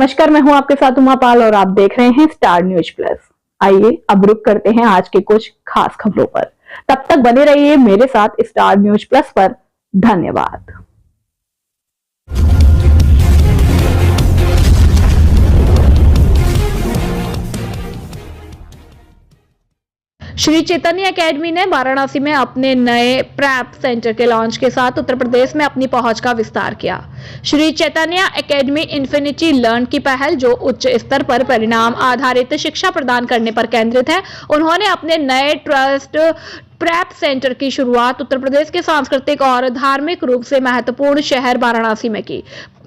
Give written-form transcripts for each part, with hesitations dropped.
नमस्कार, मैं हूं आपके साथ उमा पाल और आप देख रहे हैं स्टार न्यूज प्लस। आइए अब रुक करते हैं आज के कुछ खास खबरों पर। तब तक बने रहिए मेरे साथ स्टार न्यूज प्लस पर। धन्यवाद। श्री चैतन्य एकेडमी ने वाराणसी में अपने नए प्रैप सेंटर के लॉन्च के साथ उत्तर प्रदेश में अपनी पहुंच का विस्तार किया। Shri Chaitanya academy infinity learn की पहल, जो उच्च स्तर पर परिणाम आधारित शिक्षा प्रदान करने पर केंद्रित है, उन्होंने अपने नए ट्रस्ट प्रैप सेंटर की शुरुआत उत्तर प्रदेश के सांस्कृतिक और धार्मिक रूप से महत्वपूर्ण शहर वाराणसी में की।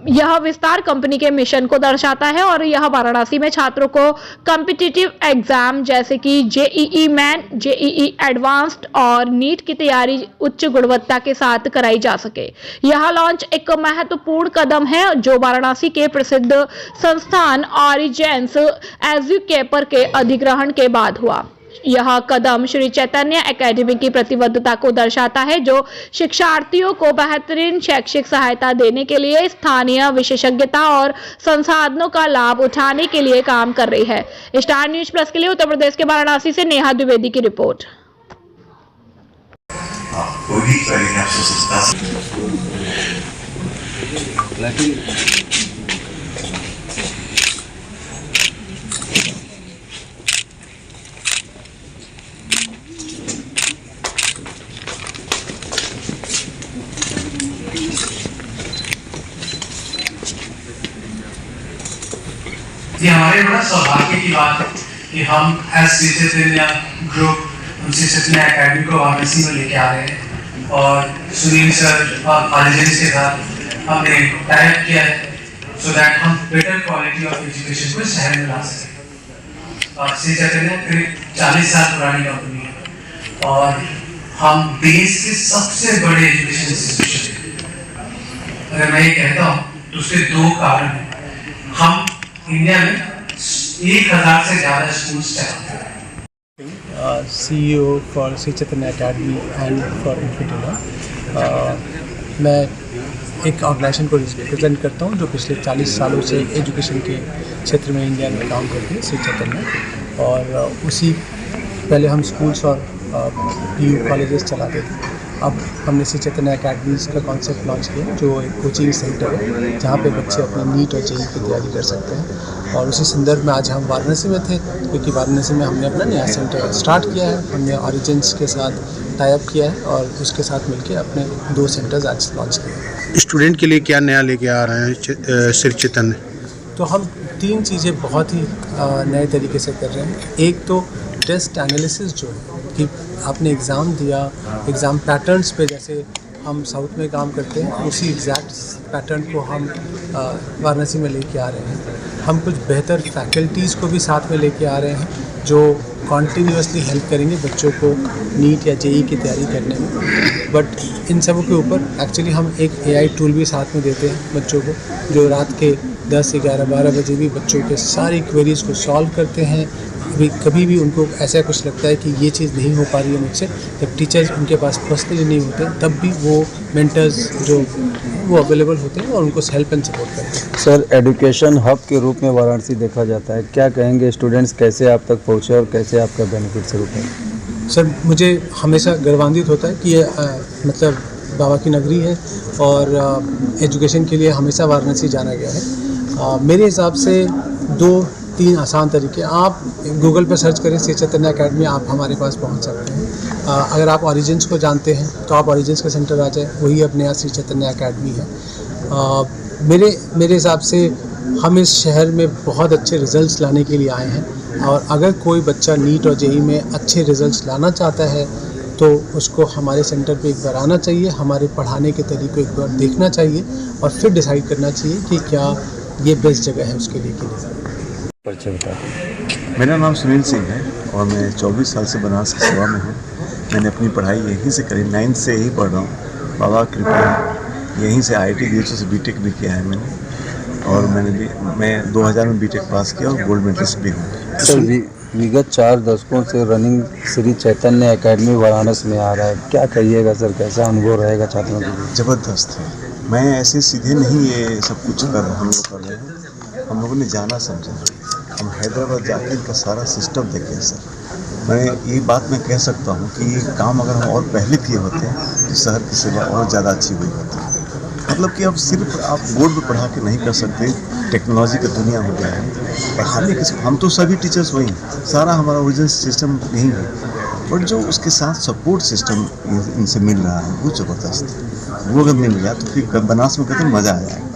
यह विस्तार कंपनी के मिशन को दर्शाता है और यह वाराणसी में छात्रों को कॉम्पिटिटिव एग्जाम जैसे कि जेईई मेन, जेईई एडवांस्ड और नीट की तैयारी उच्च गुणवत्ता के साथ कराई जा सके। यह लॉन्च एक महत्वपूर्ण कदम है जो वाराणसी के प्रसिद्ध संस्थान ऑरिजेंस एजुकेपर के अधिग्रहण के बाद हुआ। यह कदम श्री चैतन्य एकेडमी की प्रतिबद्धता को दर्शाता है, जो शिक्षार्थियों को बेहतरीन शैक्षिक सहायता देने के लिए स्थानीय विशेषज्ञता और संसाधनों का लाभ उठाने के लिए काम कर रही है। स्टार न्यूज प्लस के लिए उत्तर प्रदेश के वाराणसी से नेहा द्विवेदी की रिपोर्ट। ये हमारे बड़ा सौभाग्य की बात है कि हम श्री चैतन्य ग्रुप श्री चैतन्य एकेडमी को वाराणसी में लेके आ रहे हैं और सुनील सर और ऑरिजेंस के साथ हमने टाइप किया है सो दैट हम बेटर क्वालिटी ऑफ एजुकेशन को शहर में ला सकें। और श्री चैतन्य करीब 40 साल पुरानी कंपनी है और हम देश के सबसे बड़े एजुकेशन इंस्टीट्यूशन हैं। अगर मैं ये कहता हूँ तो उसके दो कारण हैं। हम इंडिया में 1000 से ज़्यादा स्कूल्स चलाते हैं। CEO for Shri Chaitanya academy and for infinity. मैं एक ऑर्गेनाइजेशन को रिप्रेजेंट करता हूँ जो पिछले 40 सालों से एजुकेशन के क्षेत्र में इंडिया में काम करती है, श्री चैतन्य। और उसी पहले हम स्कूल्स और PU कॉलेजेस चलाते थे। अब हमने श्री चैतन्य एकेडमीज़ का कॉन्सेप्ट लॉन्च किया, जो एक कोचिंग सेंटर है जहाँ पे बच्चे अपनी नीट और जेईई की तैयारी कर सकते हैं। और उसी संदर्भ में आज हम वाराणसी में थे, क्योंकि वाराणसी में हमने अपना नया सेंटर स्टार्ट किया है। हमने ऑरिजेंस के साथ टाई अप किया है और उसके साथ मिलकर अपने 2 सेंटर्स आज लॉन्च किए। स्टूडेंट के लिए क्या नया लेके आ रहे हैं श्री चैतन्य? तो हम 3 चीज़ें बहुत ही नए तरीके से कर रहे हैं। एक तो टेस्ट एनालिसिस, जो है कि आपने एग्ज़ाम दिया, एग्ज़ाम पैटर्न्स पे जैसे हम साउथ में काम करते हैं, उसी एग्जैक्ट पैटर्न को हम वाराणसी में लेके आ रहे हैं। हम कुछ बेहतर फैकल्टीज़ को भी साथ में लेके आ रहे हैं जो कॉन्टीन्यूसली हेल्प करेंगे बच्चों को नीट या जेईई की तैयारी करने में। बट इन सब के ऊपर एक्चुअली हम एक AI टूल भी साथ में देते हैं बच्चों को, जो रात के 10, 11, 12 बजे भी बच्चों के सारी क्वेरीज़ को सॉल्व करते हैं। कभी भी उनको ऐसा कुछ लगता है कि ये चीज़ नहीं हो पा रही है मुझसे, जब टीचर्स उनके पास पर्सनली नहीं होते तब भी वो मेंटर्स जो वो अवेलेबल होते हैं और उनको हेल्प एंड सपोर्ट करते हैं। सर, एजुकेशन हब के रूप में वाराणसी देखा जाता है, क्या कहेंगे? स्टूडेंट्स कैसे आप तक पहुँचे और कैसे आपका बेनिफिट शुरू है? सर, मुझे हमेशा गर्वान्वित होता है कि ये मतलब बाबा की नगरी है और एजुकेशन के लिए हमेशा वाराणसी जाना गया है। मेरे हिसाब से 2-3 आसान तरीके, आप गूगल पर सर्च करें श्री चैतन्य एकेडमी, आप हमारे पास पहुंच सकते हैं। अगर आप ऑरिजिन्स को जानते हैं तो आप ऑरिजिन्स का सेंटर आ जाए, वही अपने यहाँ श्री चैतन्य एकेडमी है। मेरे हिसाब से हम इस शहर में बहुत अच्छे रिजल्ट्स लाने के लिए आए हैं और अगर कोई बच्चा नीट और जेईई में अच्छे रिजल्ट्स लाना चाहता है तो उसको हमारे सेंटर पे एक बार आना चाहिए, हमारे पढ़ाने के तरीक़े एक बार देखना चाहिए और फिर डिसाइड करना चाहिए कि क्या ये बेस्ट जगह है उसके लिए कि नहीं। मेरा नाम सुनील सिंह है और मैं 24 साल से बनारस की सेवा में हूँ। मैंने अपनी पढ़ाई यहीं से करी, 9th से यहीं पढ़ रहा हूँ। बाबा कृपा है, यहीं से IIT BHU से BTech भी किया है मैंने और मैं 2000 में BTech पास किया और गोल्ड मेडलिस्ट भी हूँ। सर, विगत 4 दशकों से रनिंग श्री चैतन्य एकेडमी वाराणसी में आ रहा है, क्या कहिएगा सर, कैसा अनुभव रहेगा छात्रों के लिए? ज़बरदस्त है। मैं ऐसे सीधे नहीं ये सब कुछ हम लोग कर रहे हैं। हम लोगों ने जाना समझा। हम हैदराबाद जाके इनका सारा सिस्टम देखे सर। मैं ये बात मैं कह सकता हूँ कि ये काम अगर हम और पहले किए होते हैं तो शहर की सेवा और ज़्यादा अच्छी हुई होती। मतलब कि अब सिर्फ आप बोर्ड पे पढ़ा के नहीं कर सकते, टेक्नोलॉजी का दुनिया हो गया है। पढ़ाने किसी हम तो सभी टीचर्स वही हैं, सारा हमारा ओरिजिनल सिस्टम यही है, बट जो उसके साथ सपोर्ट सिस्टम इनसे मिल रहा है वो ज़बरदस्त है। वो अगर मिल गया तो फिर बनास में कहते मज़ा आ जाएगा,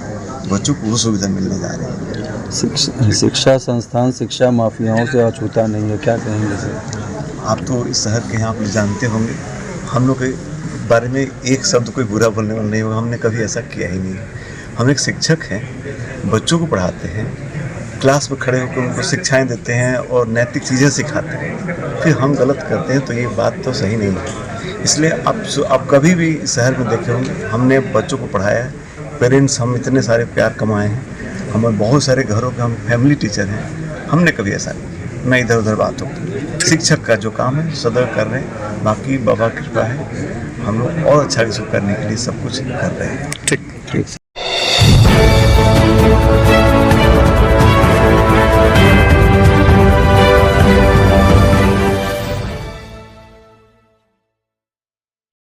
बच्चों को वो सुविधा मिलने जा रही है। शिक्षा संस्थान शिक्षा माफियाओं से अछूता नहीं है, क्या कहेंगे सर? आप तो इस शहर के हैं, आप लोग जानते होंगे। हम लोग के बारे में एक शब्द कोई बुरा बोलने वाला नहीं होगा, हमने कभी ऐसा किया ही नहीं। हम एक शिक्षक हैं, बच्चों को पढ़ाते हैं, क्लास में खड़े होकर उनको शिक्षाएं देते हैं और नैतिक चीज़ें सिखाते हैं। फिर हम गलत करते हैं तो ये बात तो सही नहीं है। इसलिए आप कभी भी शहर में देखे होंगे, हमने बच्चों को पढ़ाया है। पेरेंट्स हम इतने सारे प्यार कमाए हैं, हमारे बहुत सारे घरों के हम फैमिली टीचर हैं, हमने कभी ऐसा नहीं, मैं इधर उधर बात होती। शिक्षक का जो काम है सदैव कर रहे हैं, बाकी बाबा कृपा है, हम लोग और अच्छा इसको करने के लिए सब कुछ कर रहे हैं। ठीक ठीक।